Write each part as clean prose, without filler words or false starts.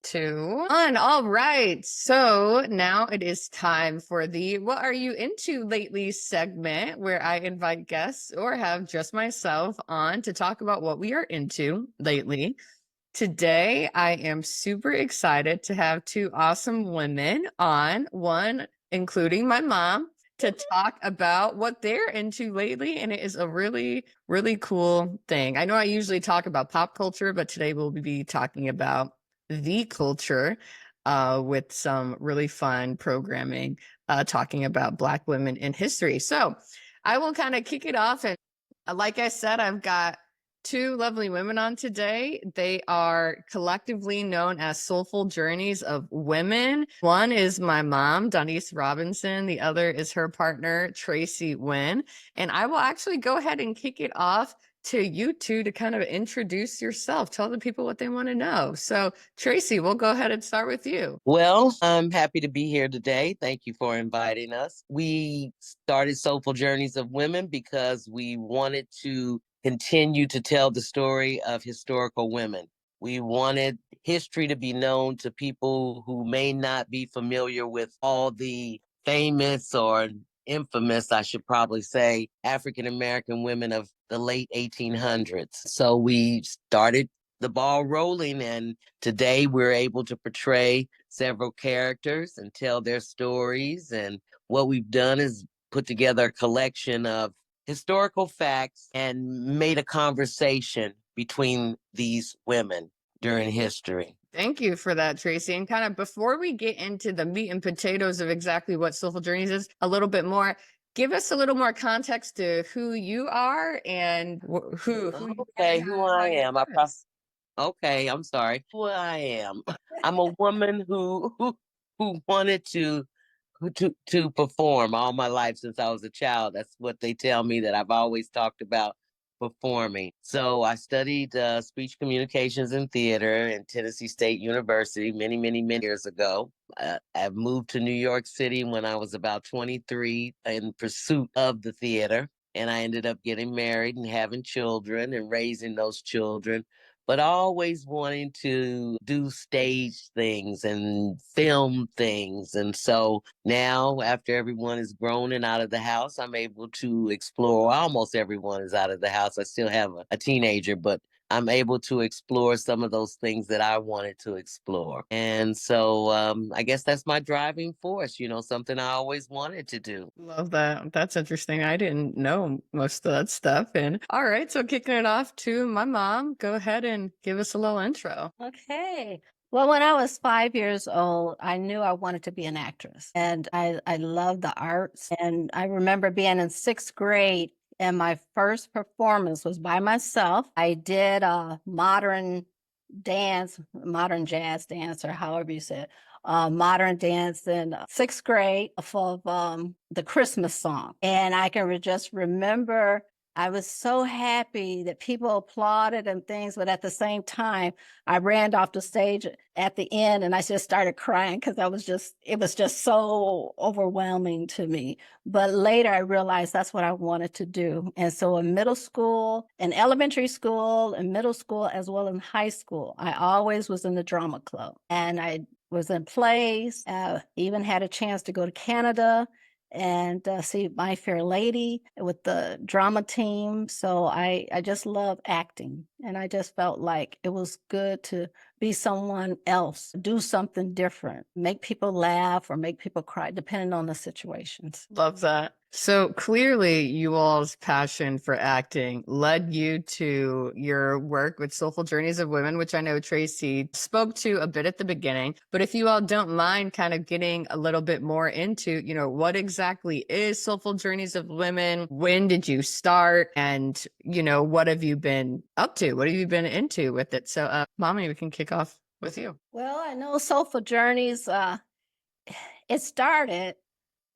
2, 1. All right. So now it is time for the What Are You Into Lately segment, where I invite guests or have just myself on to talk about what we are into lately. Today, I am super excited to have two awesome women on, one including my mom, to talk about what they're into lately. And it is a really, really cool thing. I know I usually talk about pop culture, but today we'll be talking about the culture with some really fun programming talking about Black women in history. So I will kind of kick it off. And like I said, I've got two lovely women on today. They are collectively known as Soulful Journeys of Women. One is my mom, Donise Robinson. The other is her partner, Tracy Wynn. And I will actually go ahead and kick it off to you two to kind of introduce yourself. Tell the people what they want to know. So, Tracy, we'll go ahead and start with you. Well, I'm happy to be here today. Thank you for inviting us. We started Soulful Journeys of Women because we wanted to continue to tell the story of historical women. We wanted history to be known to people who may not be familiar with all the famous or infamous, I should probably say, African American women of the late 1800s. So we started the ball rolling, and today we're able to portray several characters and tell their stories. And what we've done is put together a collection of historical facts and made a conversation between these women during history. Thank you for that, Tracy. And kind of before we get into the meat and potatoes of exactly what Soulful Journeys is, a little bit more, give us a little more context to who you are and who you are Okay, and who how I you am. do this. Okay, I'm sorry. Who I am. I'm a woman who wanted to perform all my life since I was a child. That's what they tell me, that I've always talked about performing. So I studied speech communications and theater in Tennessee State University many years ago. I moved to New York City when I was about 23 in pursuit of the theater. And I ended up getting married and having children and raising those children, but always wanting to do stage things and film things. And so now, after everyone is grown and out of the house, I'm able to explore. Almost everyone is out of the house. I still have a teenager, but I'm able to explore some of those things that I wanted to explore. And so I guess that's my driving force, something I always wanted to do. Love that. That's interesting. I didn't know most of that stuff. And all right, so kicking it off to my mom, go ahead and give us a little intro. Okay. Well, when I was 5 years old, I knew I wanted to be an actress. And I love the arts. And I remember being in sixth grade, and my first performance was by myself. I did a modern dance, modern jazz dance, or however you say it, modern dance in sixth grade of the Christmas song. And I can just remember I was so happy that people applauded and things, but at the same time, I ran off the stage at the end and I just started crying because it was just so overwhelming to me. But later I realized that's what I wanted to do. And so in middle school, in elementary school, in middle school, as well as in high school, I always was in the drama club, and I was in plays, even had a chance to go to Canada and see My Fair Lady with the drama team. So I just love acting. And I just felt like it was good to be someone else, do something different, make people laugh or make people cry, depending on the situations. Love that. So clearly, you all's passion for acting led you to your work with Soulful Journeys of Women, which I know Tracy spoke to a bit at the beginning. But if you all don't mind kind of getting a little bit more into, what exactly is Soulful Journeys of Women? When did you start? And, what have you been up to? What have you been into with it? So, Mommy, we can kick off with you. Well, I know Soulful Journeys, it started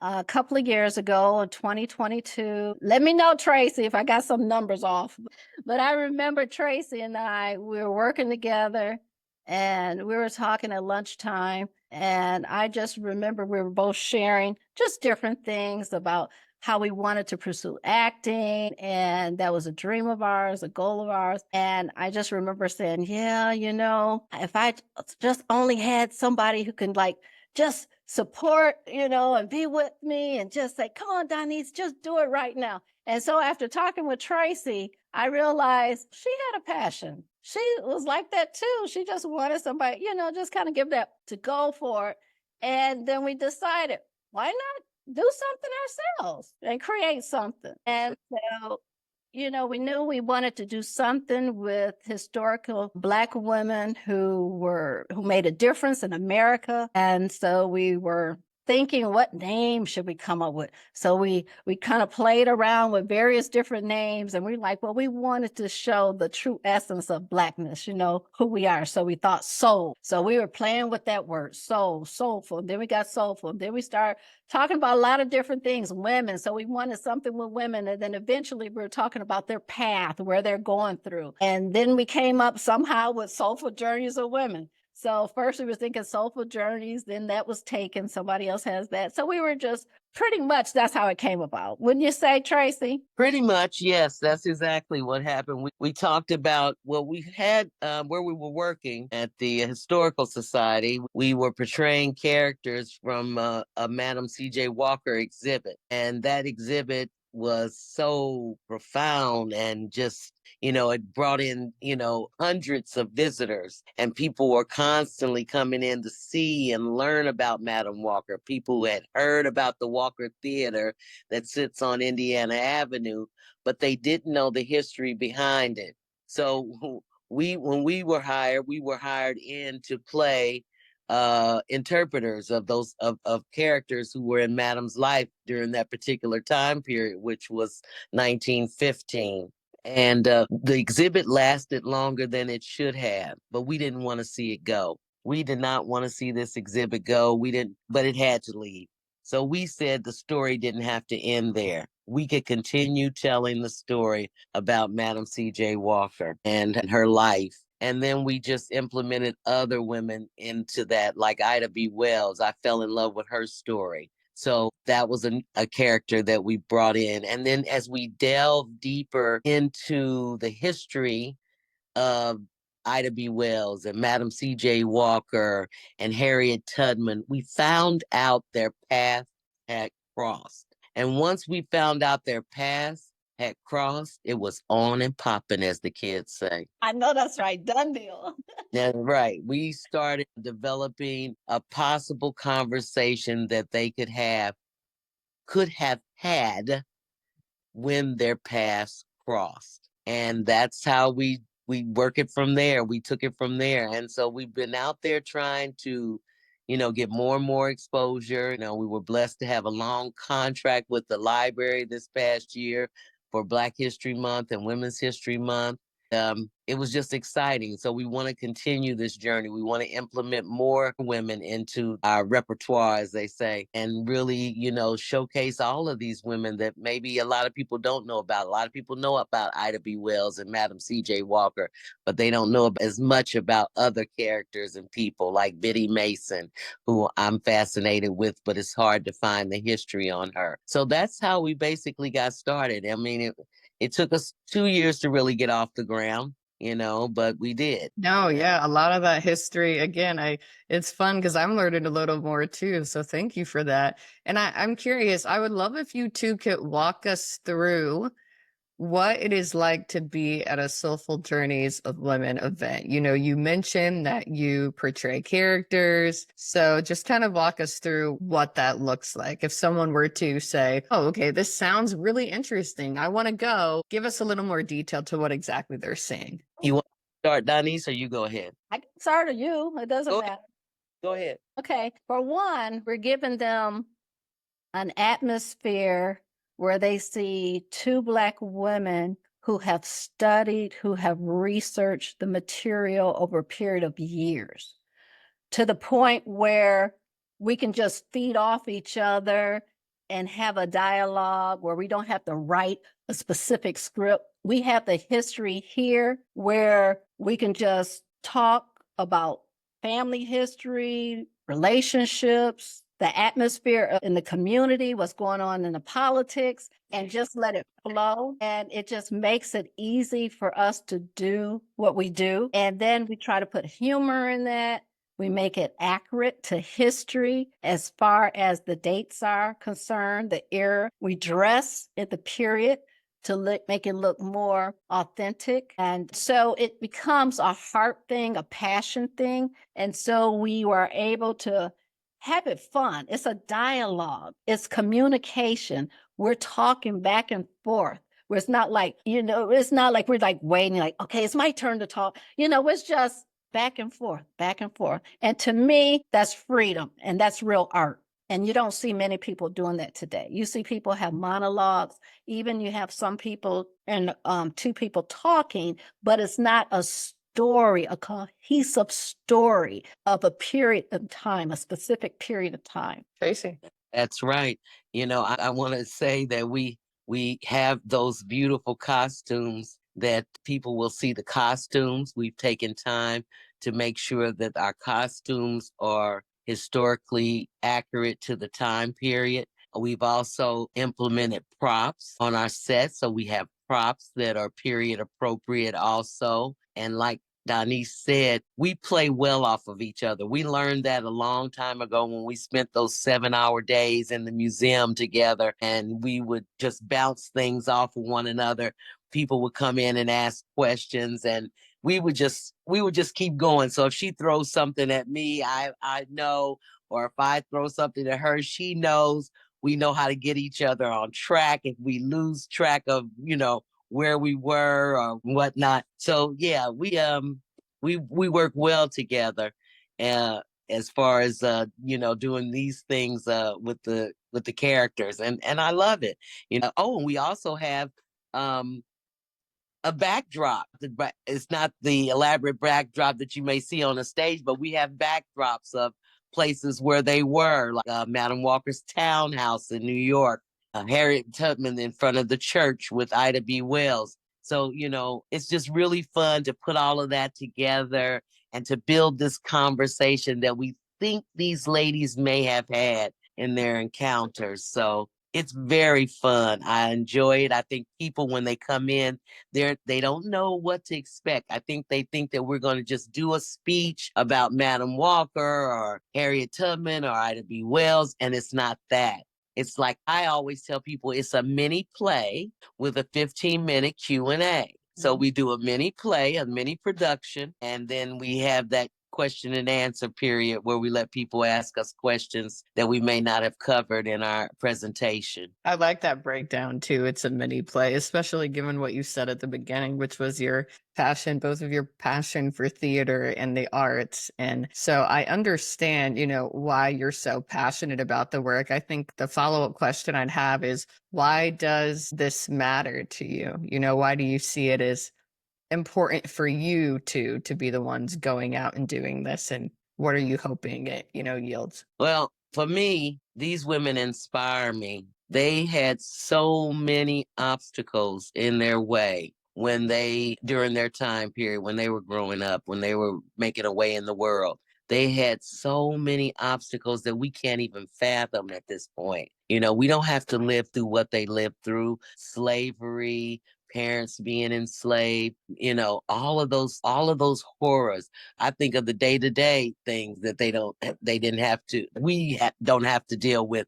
a couple of years ago in 2022. Let me know, Tracy, if I got some numbers off. But I remember Tracy and we were working together and we were talking at lunchtime. And I just remember we were both sharing just different things about how we wanted to pursue acting. And that was a dream of ours, a goal of ours. And I just remember saying, yeah, if I just only had somebody who can just support, and be with me and just say, come on, Donnice, just do it right now. And so after talking with Tracy, I realized she had a passion. She was like that too. She just wanted somebody, just kind of give that to go for it. And then we decided, why not do something ourselves and create something? And so, we knew we wanted to do something with historical Black women who made a difference in America. And so we were thinking, what name should we come up with? So we kind of played around with various different names, and we're like, well, we wanted to show the true essence of Blackness, who we are. So we thought soul. So we were playing with that word, soul, soulful. Then we got soulful. Then we started talking about a lot of different things, women. So we wanted something with women. And then eventually we were talking about their path, where they're going through. And then we came up somehow with Soulful Journeys of Women. So first we were thinking Soulful Journeys, then that was taken. Somebody else has that. So we were just pretty much, that's how it came about. Wouldn't you say, Tracy? Pretty much, yes. That's exactly what happened. We talked about, well, we had where we were working at the Historical Society. We were portraying characters from a Madam C.J. Walker exhibit. And that exhibit was so profound and just, it brought in, hundreds of visitors, and people were constantly coming in to see and learn about Madam Walker. People who had heard about the Walker Theater that sits on Indiana Avenue, but they didn't know the history behind it. So when we were hired in to play interpreters of those of characters who were in Madam's life during that particular time period, which was 1915. And the exhibit lasted longer than it should have, but we didn't want to see it go. We did not want to see this exhibit go. We didn't, but it had to leave. So we said the story didn't have to end there. We could continue telling the story about Madam C.J. Walker and her life. And then we just implemented other women into that, like Ida B. Wells. I fell in love with her story. So that was a character that we brought in. And then as we delve deeper into the history of Ida B. Wells and Madam C.J. Walker and Harriet Tubman, we found out their path had crossed. And once we found out their paths had crossed, it was on and popping, as the kids say. I know that's right. Done deal. That's right. We started developing a possible conversation that they could have had when their paths crossed. And that's how we work it from there. We took it from there. And so we've been out there trying to, get more and more exposure. We were blessed to have a long contract with the library this past year for Black History Month and Women's History Month. It was just exciting. So we want to continue this journey. We want to implement more women into our repertoire, as they say, and really, showcase all of these women that maybe a lot of people don't know about. A lot of people know about Ida B. Wells and Madam C.J. Walker, but they don't know as much about other characters and people like Biddy Mason, who I'm fascinated with, but it's hard to find the history on her. So that's how we basically got started. I mean, it took us 2 years to really get off the ground, but we did. No, yeah, a lot of that history. Again, it's fun because I'm learning a little more too. So thank you for that. And I'm curious, I would love if you two could walk us through what it is like to be at a Soulful Journeys of Women event. You mentioned that you portray characters. So just kind of walk us through what that looks like. If someone were to say, oh, okay, this sounds really interesting, I want to go, give us a little more detail to what exactly they're saying. You want to start, Donnice, or you go ahead? I can start or you. It doesn't Go matter. Go ahead. Okay. For one, we're giving them an atmosphere where they see two Black women who have studied, who have researched the material over a period of years, to the point where we can just feed off each other and have a dialogue where we don't have to write a specific script. We have the history here where we can just talk about family history, relationships, the atmosphere in the community, what's going on in the politics, and just let it flow. And it just makes it easy for us to do what we do. And then we try to put humor in that. We make it accurate to history as far as the dates are concerned, the era. We dress at the period to make it look more authentic. And so it becomes a heart thing, a passion thing. And so we were able to have it fun. It's a dialogue, it's communication. We're talking back and forth. Where it's not like, it's not like we're like waiting, like, okay, it's my turn to talk. It's just back and forth, back and forth. And to me, that's freedom and that's real art. And you don't see many people doing that today. You see people have monologues, even you have some people and two people talking, but it's not a story, a cohesive story of a period of time, a specific period of time. Tracy. That's right. I want to say that we have those beautiful costumes that people will see the costumes. We've taken time to make sure that our costumes are historically accurate to the time period. We've also implemented props on our set. So we have props that are period appropriate also. And like Donnie said, we play well off of each other. We learned that a long time ago when we spent those 7-hour days in the museum together and we would just bounce things off of one another. People would come in and ask questions and we would just keep going. So if she throws something at me, I know, or if I throw something at her, she knows. We know how to get each other on track. If we lose track of, where we were or whatnot. So yeah, we work well together as far as doing these things with the characters and I love it. Oh, and we also have a backdrop. It's not the elaborate backdrop that you may see on a stage, but we have backdrops of places where they were, like Madam Walker's townhouse in New York, Harriet Tubman in front of the church with Ida B. Wells. So, it's just really fun to put all of that together and to build this conversation that we think these ladies may have had in their encounters. So it's very fun. I enjoy it. I think people, when they come in, they don't know what to expect. I think they think that we're going to just do a speech about Madam Walker or Harriet Tubman or Ida B. Wells, and it's not that. It's like I always tell people, it's a mini play with a 15-minute Q&A. So we do a mini play, a mini production, and then we have that question and answer period where we let people ask us questions that we may not have covered in our presentation. I like that breakdown too. It's a mini play, especially given what you said at the beginning, which was your passion, both of your passion for theater and the arts. And so I understand, why you're so passionate about the work. I think the follow-up question I'd have is, why does this matter to you? Why do you see it as important for you to be the ones going out and doing this, and what are you hoping it yields? Well, for me, these women inspire me. They had so many obstacles in their way during their time period, when they were growing up, when they were making a way in the world. They had so many obstacles that we can't even fathom at this point. We don't have to live through what they lived through: slavery, parents being enslaved, all of those horrors. I think of the day-to-day things that we don't have to deal with.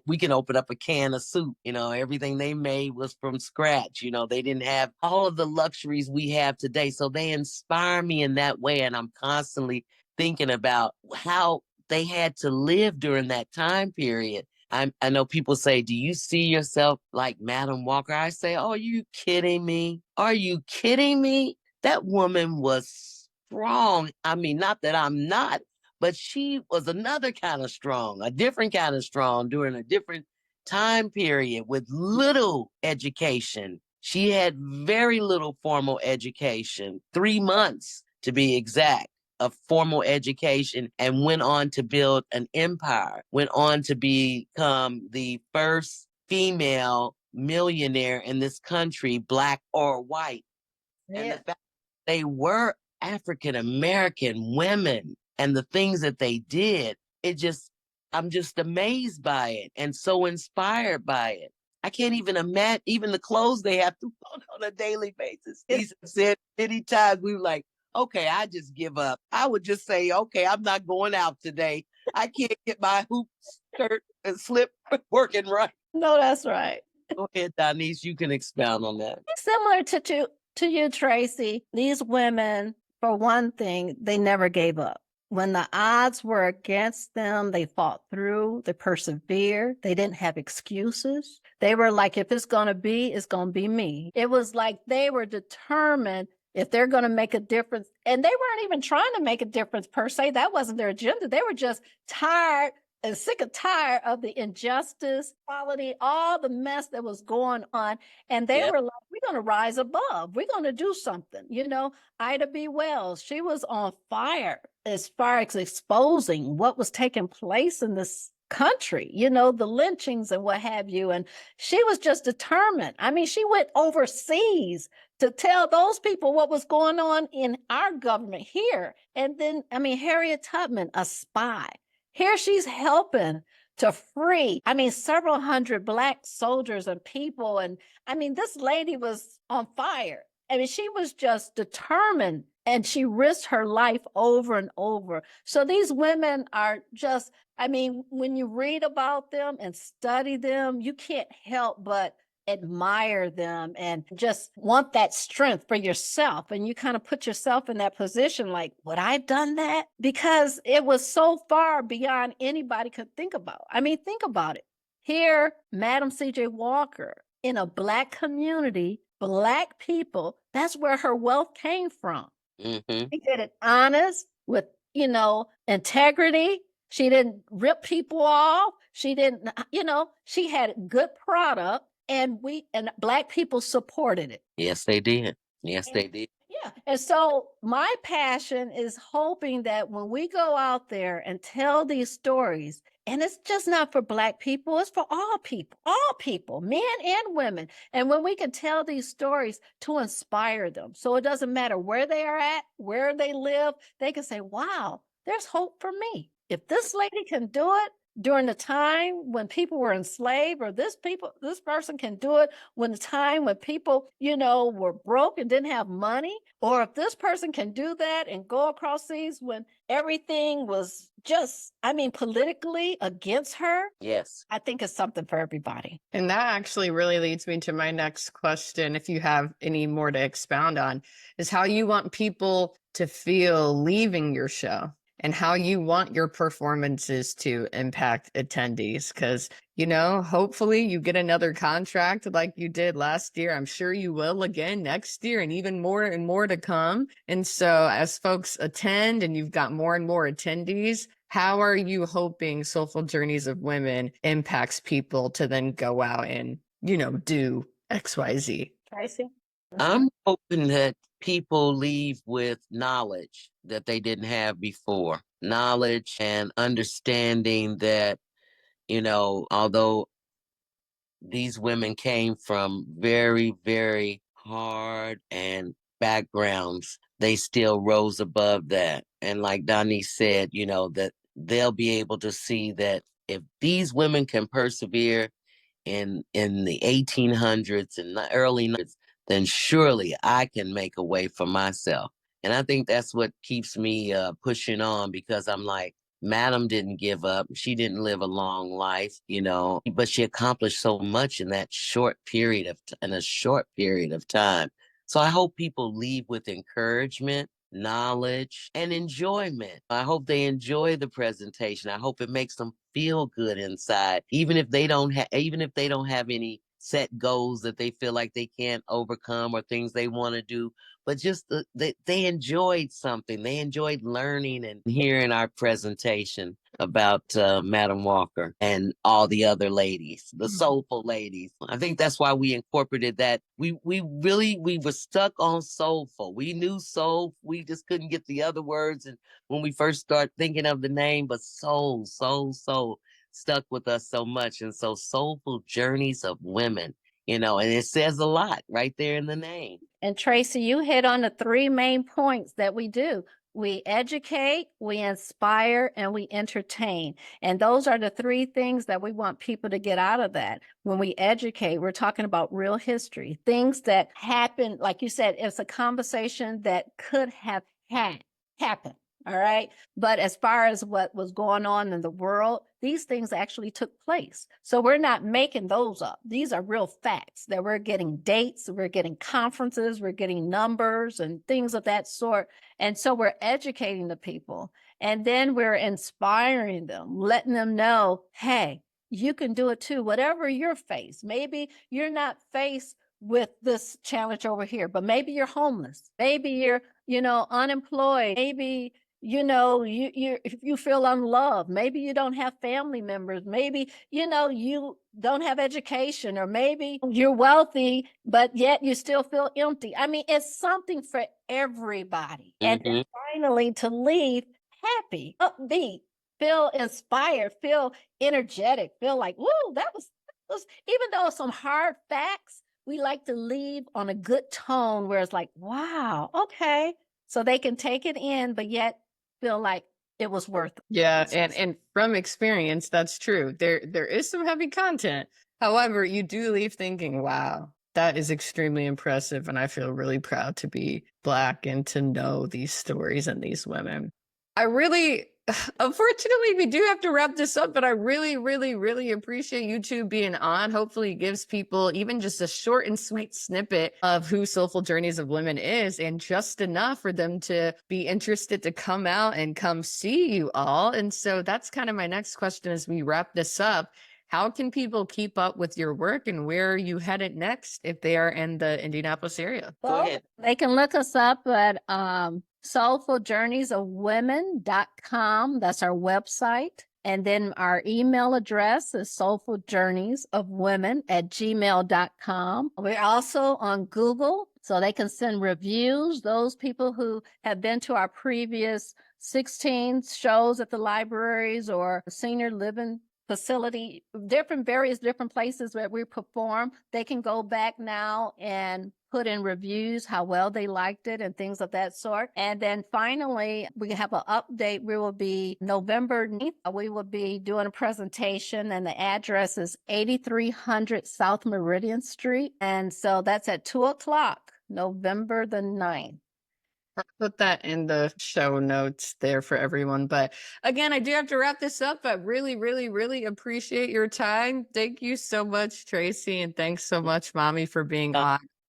We can open up a can of soup. Everything they made was from scratch. They didn't have all of the luxuries we have today. So they inspire me in that way. And I'm constantly thinking about how they had to live during that time period. I know people say, do you see yourself like Madam Walker? I say, oh, are you kidding me? Are you kidding me? That woman was strong. I mean, not that I'm not, but she was another kind of strong, a different kind of strong during a different time period with little education. She had very little formal education, 3 months to be exact, of formal education, and went on to build an empire, went on to become the first female millionaire in this country, Black or white. Yeah. And the fact they were African American women and the things that they did, I'm just amazed by it and so inspired by it. I can't even imagine even the clothes they have to put on a daily basis. These said many times we were like, okay, I just give up. I would just say, okay, I'm not going out today. I can't get my hoop skirt and slip working right. No, that's right. Go ahead, Denise. You can expound on that. Similar to you, Tracy, these women, for one thing, they never gave up. When the odds were against them, they fought through, they persevered, they didn't have excuses. They were like, if it's going to be, it's going to be me. It was like they were determined if they're going to make a difference. And they weren't even trying to make a difference per se. That wasn't their agenda. They were just tired and sick and tired of the injustice, quality, all the mess that was going on. And they were like, we're going to rise above. We're going to do something. You know, Ida B. Wells, she was on fire as far as exposing what was taking place in this country, you know, the lynchings and what have you. And she was just determined. I mean, she went overseas to tell those people what was going on in our government here. And then, I mean, Harriet Tubman, a spy. Here she's helping to free, I mean, several hundred Black soldiers and people. And I mean, this lady was on fire. I mean, she was just determined and she risked her life over and over. So these women are just, I mean, when you read about them and study them, you can't help but admire them and just want that strength for yourself. And you kind of put yourself in that position like, would I have done that? Because it was so far beyond anybody could think about. I mean, think about it. Here, Madam C.J. Walker, in a Black community, Black people, that's where her wealth came from. Mm-hmm. She did it honest with, you know, integrity. She didn't rip people off. She didn't, you know, she had a good product. And Black people supported it. Yes, they did. Yes, they did. Yeah. And so my passion is hoping that when we go out there and tell these stories, and it's just not for Black people, it's for all people, men and women. And when we can tell these stories to inspire them, so it doesn't matter where they are at, where they live, they can say, wow, there's hope for me. If this lady can do it, during the time when people were enslaved, or this person can do it when the time when people, you know, were broke and didn't have money, or if this person can do that and go across seas when everything was just, I mean, politically against her. Yes. I think it's something for everybody. And that actually really leads me to my next question, if you have any more to expound on, is how you want people to feel leaving your show and how you want your performances to impact attendees. Because, you know, hopefully you get another contract like you did last year. I'm sure you will again next year, and even more and more to come. And so as folks attend and you've got more and more attendees, how are you hoping Soulful Journeys of Women impacts people to then go out and, you know, do XYZ? Tracy? I'm hoping that people leave with knowledge that they didn't have before. Knowledge and understanding that, you know, although these women came from very, very hard and backgrounds, they still rose above that. And like Donnie said, you know, that they'll be able to see that if these women can persevere in the 1800s and the early 1900s, then surely I can make a way for myself. And I think that's what keeps me pushing on, because I'm like, Madam didn't give up. She didn't live a long life, you know, but she accomplished so much in that short period of time. So I hope people leave with encouragement, knowledge, and enjoyment. I hope they enjoy the presentation. I hope it makes them feel good inside, even if they don't have any set goals that they feel like they can't overcome or things they want to do, but just they enjoyed something. They enjoyed learning and hearing our presentation about Madam Walker and all the other ladies, the soulful ladies. I think that's why we incorporated that. We were stuck on soulful. We knew soul. We just couldn't get the other words. And when we first started thinking of the name, but soul stuck with us so much. And so Soulful Journeys of Women, you know, and it says a lot right there in the name. And Tracy, you hit on the three main points that we do. we educate, we inspire, and we entertain. And those are the three things that we want people to get out of that. When we educate, we're talking about real history, things that happen. Like you said, it's a conversation that could have happened. All right. But as far as what was going on in the world, these things actually took place. So we're not making those up. These are real facts that we're getting dates, we're getting conferences, we're getting numbers and things of that sort. And so we're educating the people, and then we're inspiring them, letting them know, hey, you can do it too. Whatever you're faced, maybe you're not faced with this challenge over here, but maybe you're homeless. Maybe you're, unemployed. Maybe if you feel unloved, maybe you don't have family members, maybe you don't have education, or maybe you're wealthy but yet you still feel empty. I mean, it's something for everybody. And then Hmm. finally, to leave happy, upbeat, feel inspired, feel energetic, feel like, woo, that was even though it's some hard facts, we like to leave on a good tone where it's like, wow, okay, so they can take it in but yet feel like it was worth it. Yeah, and from experience, that's true. There is some heavy content. However, you do leave thinking, wow, that is extremely impressive. And I feel really proud to be Black and to know these stories and these women. I really, unfortunately, we do have to wrap this up, but I really, really, really appreciate you two being on. Hopefully, it gives people even just a short and sweet snippet of who Soulful Journeys of Women is, and just enough for them to be interested to come out and come see you all. And so that's kind of my next question as we wrap this up. How can people keep up with your work, and where are you headed next if they are in the Indianapolis area? Go ahead. They can look us up at soulfuljourneysofwomen.com. That's our website. And then our email address is soulfuljourneysofwomen@gmail.com. We're also on Google, so they can send reviews. Those people who have been to our previous 16 shows at the libraries or senior living facility, various different places where we perform, they can go back now and put in reviews how well they liked it and things of that sort. And then finally, we have an update. We will be November 9th. We will be doing a presentation, and the address is 8300 South Meridian Street. And so that's at 2:00, November the 9th. I'll put that in the show notes there for everyone. But again, I do have to wrap this up. I really, really, really appreciate your time. Thank you so much, Tracy. And thanks so much, Mommy, for being Uh, on.